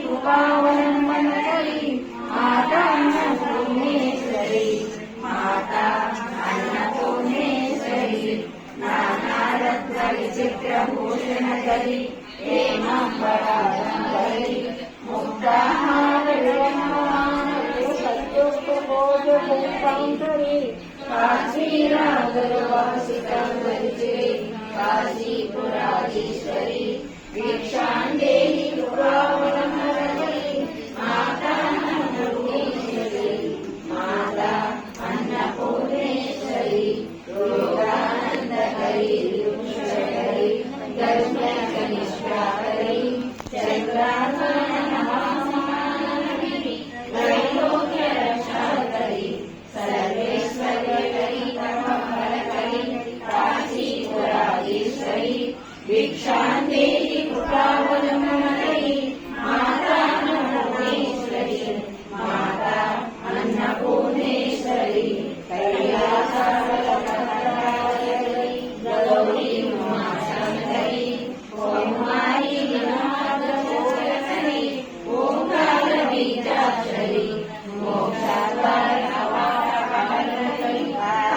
कृपावलम्बनकरी माता अन्नपूर्णेश्वरी माता अन्नपूर्णेश्वरी नानारत्नविचित्रभूषणकरी हेमाम्बराधंकरी मुक्ताहारविरममानसत्युक्तबोधभूताङ्करी काशीरागरवासिताङ्करी काशीपुराधीश्वरी भिक्षां देहि कृपावलम्बनकरी माता अन्नपूर्णेश्वरी माता अन्नपूर्णेश्वरी योगानन्दकरी दुष्करी गरुडकनिष्ठाकरी चन्द्रार्कनमहासमानकरी त्रैलोक्यरक्षाकरी सर्वेश्वर्यकरी तपफलकरी काशीपुराधीश्वरी भिक्षां देहि कृपावलम्बनकरी माता अन्नपूर्णेश्वरी माता अन्नपूर्णेश्वरी कैलासवल्लभकरी गौरी उमाशंकरी कौमारी नादभूषणकरी ओंकारबीजाक्षरी